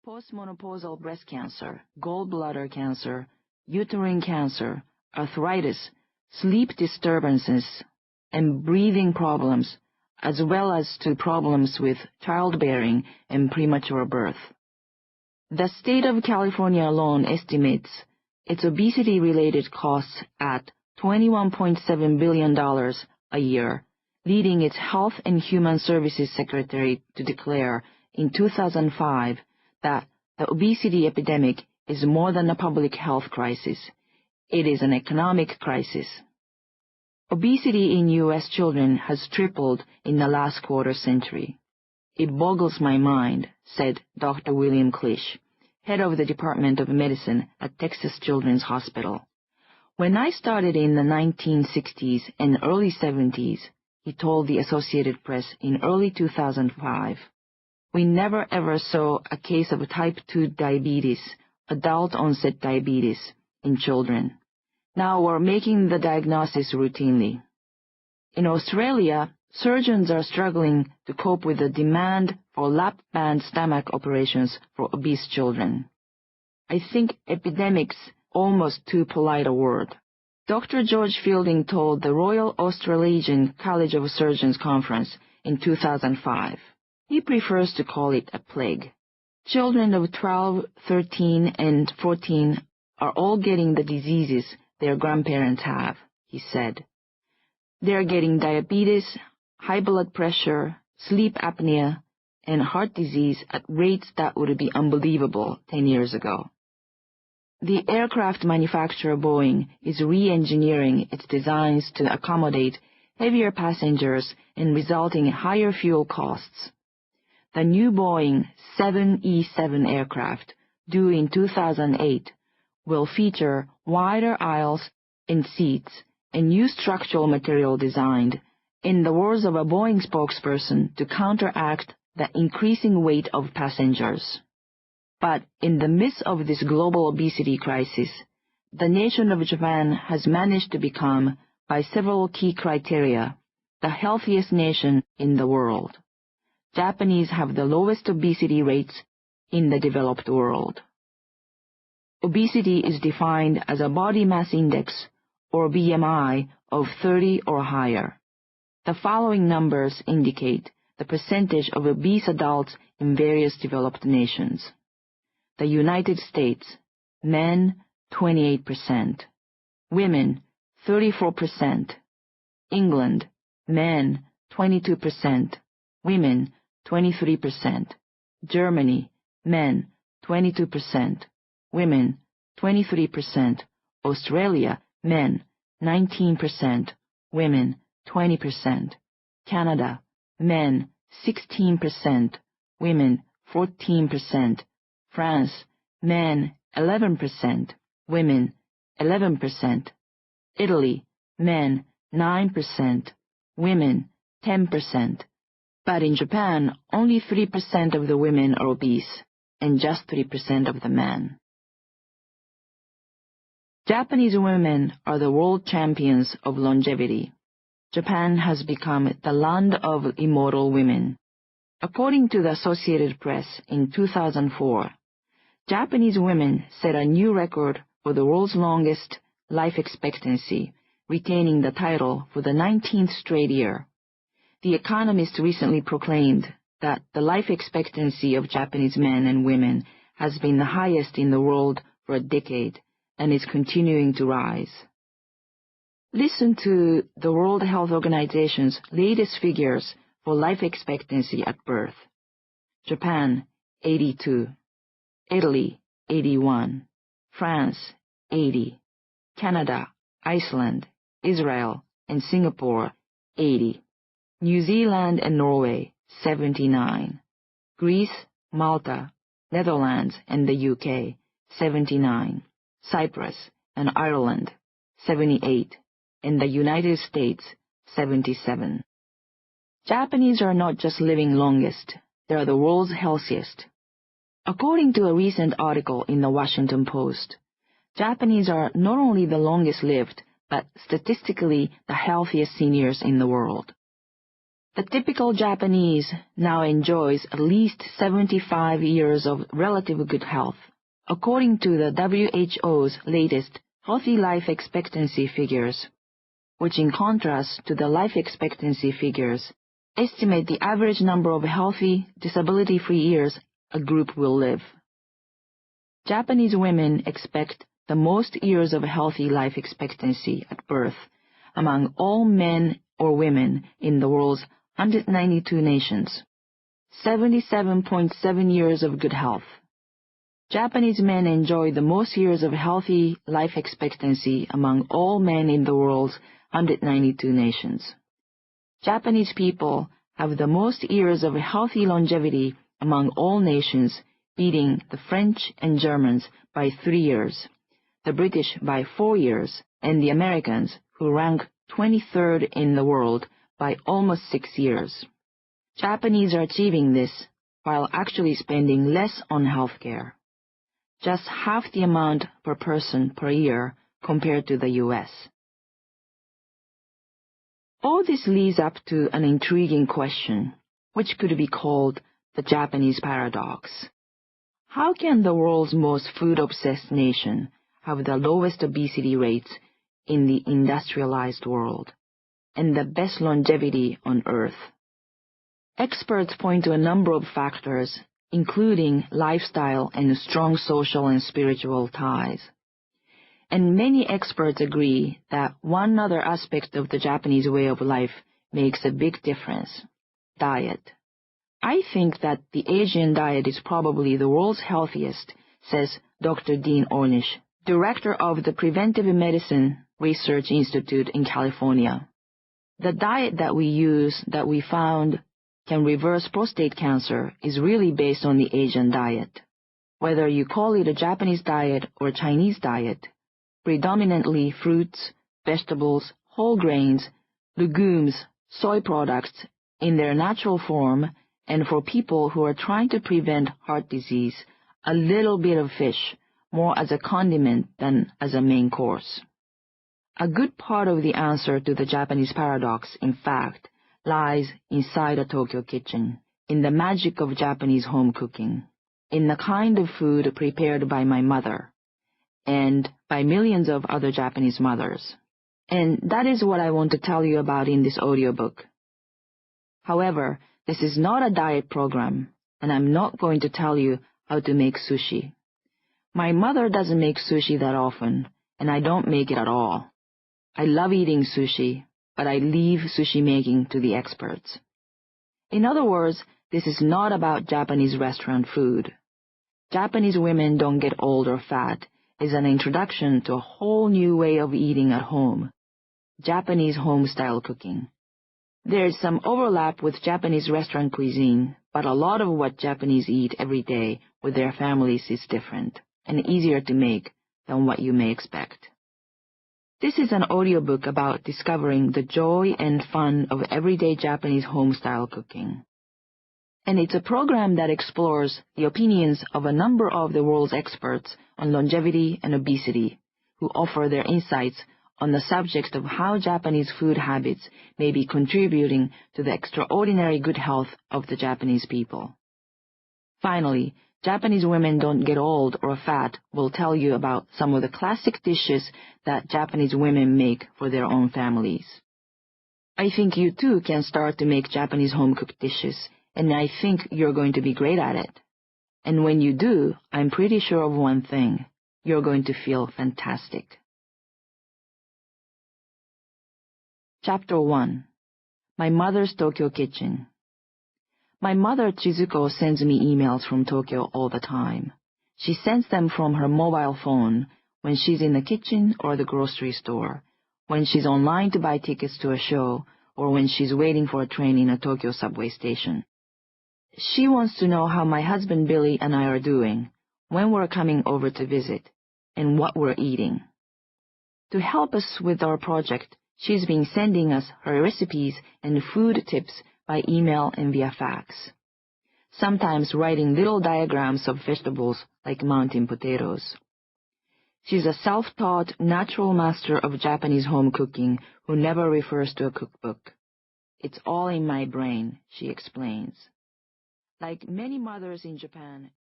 postmenopausal breast cancer, gallbladder cancer, uterine cancer, arthritis, sleep disturbances, and breathing problems, as well as to problems with childbearing and premature birth. The state of California alone estimates its obesity-related costs at $21.7 billion a year, leading its Health and Human Services Secretary to declare in 2005 that the obesity epidemic is more than a public health crisis. It is an economic crisis. Obesity in U.S. children has tripled in the last quarter century. It boggles my mind, said Dr. William Klisch, head of the Department of Medicine at Texas Children's Hospital. When I started in the 1960s and early 70s, he told the Associated Press in early 2005, we never ever saw a case of type 2 diabetes, adult-onset diabetes, in children. Now we're making the diagnosis routinely. In Australia, surgeons are struggling to cope with the demand for lap band stomach operations for obese children. I think epidemic's almost too polite a word. Dr. George Fielding told the Royal Australasian College of Surgeons Conference in 2005. He prefers to call it a plague. Children of 12, 13, and 14 are all getting the diseases their grandparents have, he said. They're getting diabetes, high blood pressure, sleep apnea, and heart disease at rates that would be unbelievable 10 years ago. The aircraft manufacturer Boeing is re-engineering its designs to accommodate heavier passengers and resulting in higher fuel costs. The new Boeing 787 aircraft, due in 2008, will feature wider aisles and seats and new structural material designed, in the words of a Boeing spokesperson, to counteract the increasing weight of passengers. But in the midst of this global obesity crisis, the nation of Japan has managed to become, by several key criteria, the healthiest nation in the world. Japanese have the lowest obesity rates in the developed world. Obesity is defined as a body mass index, or BMI, of 30 or higher. The following numbers indicate the percentage of obese adults in various developed nations. The United States, men 28%, women 34%, England, men 22%, women 23%, Germany, men 22%, women 23%, Australia, men 19%, women 20%, Canada, men 16%, women 14%, France, men 11%, women 11%, Italy, men 9%, women 10%. But in Japan, only 3% of the women are obese, and just 3% of the men. Japanese women are the world champions of longevity. Japan has become the land of immortal women. According to the Associated Press in 2004, Japanese women set a new record for the world's longest life expectancy, retaining the title for the 19th straight year. The Economist recently proclaimed that the life expectancy of Japanese men and women has been the highest in the world for a decade and is continuing to rise. Listen to the World Health Organization's latest figures for life expectancy at birth. Japan, 82. Italy, 81. France, 80. Canada, Iceland, Israel, and Singapore, 80. New Zealand and Norway, 79. Greece, Malta, Netherlands, and the UK, 79. Cyprus and Ireland, 78. And the United States, 77. Japanese are not just living longest, they are the world's healthiest. According to a recent article in the Washington Post, Japanese are not only the longest lived, but statistically the healthiest seniors in the world. The typical Japanese now enjoys at least 75 years of relative good health, according to the WHO's latest healthy life expectancy figures, which in contrast to the life expectancy figures, estimate the average number of healthy, disability-free years a group will live. Japanese women expect the most years of healthy life expectancy at birth among all men or women in the world's 192 nations, 77.7 years of good health. Japanese men enjoy the most years of healthy life expectancy among all men in the world's 192 nations. Japanese people have the most years of healthy longevity among all nations, beating the French and Germans by 3 years, the British by 4 years, and the Americans, who rank 23rd in the world, by almost 6 years. Japanese are achieving this while actually spending less on healthcare, just half the amount per person per year compared to the U.S. All this leads up to an intriguing question, which could be called the Japanese paradox. How can the world's most food-obsessed nation have the lowest obesity rates in the industrialized world and the best longevity on Earth? Experts point to a number of factors, including lifestyle and strong social and spiritual ties. And many experts agree that one other aspect of the Japanese way of life makes a big difference: diet. I think that the Asian diet is probably the world's healthiest, says Dr. Dean Ornish, director of the Preventive Medicine Research Institute in California. The diet that we use that we found can reverse prostate cancer is really based on the Asian diet. Whether you call it a Japanese diet or Chinese diet, predominantly fruits, vegetables, whole grains, legumes, soy products in their natural form, and for people who are trying to prevent heart disease, a little bit of fish, more as a condiment than as a main course. A good part of the answer to the Japanese paradox, in fact, lies inside a Tokyo kitchen, in the magic of Japanese home cooking, in the kind of food prepared by my mother, and by millions of other Japanese mothers. And that is what I want to tell you about in this audiobook. However, this is not a diet program, and I'm not going to tell you how to make sushi. My mother doesn't make sushi that often, and I don't make it at all. I love eating sushi, but I leave sushi making to the experts. In other words, this is not about Japanese restaurant food. Japanese women don't get old or fat is an introduction to a whole new way of eating at home, Japanese home-style cooking. There is some overlap with Japanese restaurant cuisine, but a lot of what Japanese eat every day with their families is different and easier to make than what you may expect. This is an audiobook about discovering the joy and fun of everyday Japanese home-style cooking. And it's a program that explores the opinions of a number of the world's experts on longevity and obesity, who offer their insights on the subject of how Japanese food habits may be contributing to the extraordinary good health of the Japanese people. Finally, Japanese women don't get old or fat will tell you about some of the classic dishes that Japanese women make for their own families. I think you too can start to make Japanese home-cooked dishes, and I think you're going to be great at it. And when you do, I'm pretty sure of one thing: you're going to feel fantastic. Chapter 1. My Mother's Tokyo Kitchen. My mother, Chizuko, sends me emails from Tokyo all the time. She sends them from her mobile phone when she's in the kitchen or the grocery store, when she's online to buy tickets to a show, or when she's waiting for a train in a Tokyo subway station. She wants to know how my husband Billy and I are doing, when we're coming over to visit, and what we're eating. To help us with our project, she's been sending us her recipes and food tips by email and via fax, sometimes writing little diagrams of vegetables like mountain potatoes. She's a self-taught natural master of Japanese home cooking who never refers to a cookbook. It's all in my brain, she explains. Like many mothers in Japan,